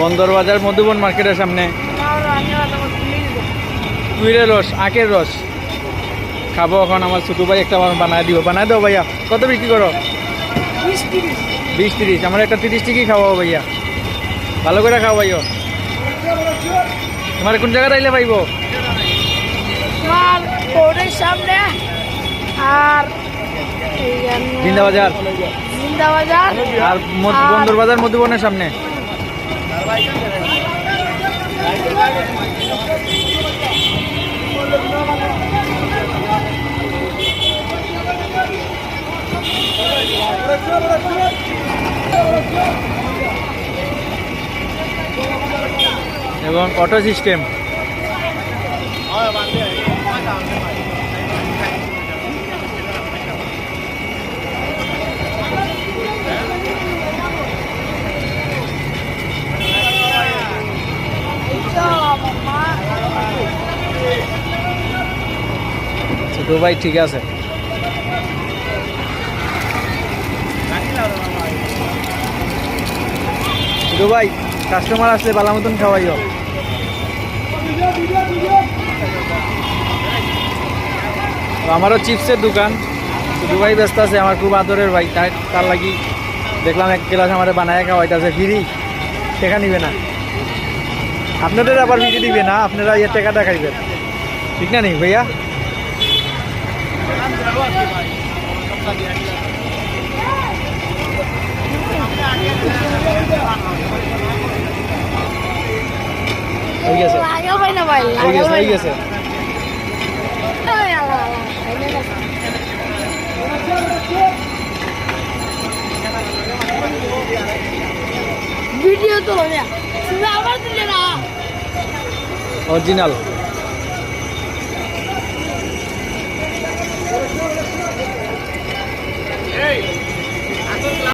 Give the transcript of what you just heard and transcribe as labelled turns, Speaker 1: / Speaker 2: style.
Speaker 1: বন্দর বাজার মধুবন মার্কেটের সামনে। কুইরের রস, আখের রস খাবো এখন। আমার ছোটো ভাই একটা আমার বানায় দিব। বানায় দাও ভাইয়া। কত বিক্রি করো? 20-30। আমার একটা 30 টিকি খাওয়াবো ভাইয়া। ভালো করে খাও ভাইও। তোমার কোন জায়গায় আইলে পাইব?
Speaker 2: সামনে আর
Speaker 1: জিন্দাবাজার আর বন্দর বাজার মধুবনের সামনে। এবং অটো সিস্টেম। ছোট ভাই ঠিক আছে। ছোট ভাই কাস্টমার আসলে ভালো মতন খাওয়াইও। আমারও চিপসের দোকান। ছোট ভাই ব্যস্ত আছে, আমার খুব আদরের ভাই। তার লাগি দেখলাম এক গ্লাস আমার বানায় খাওয়াইতেছে ফ্রি। টাকা নিবে না, আপনাদের আবার ফ্রি দিবে না, আপনারা ইয়ে টাকাটা খাইবেন। ঠিক না নেই ভাইয়া? হয়ে গেছে হয়ে গেছে।
Speaker 2: ভিডিও তো তুমি আবার দিলে না
Speaker 1: অরিজিনাল।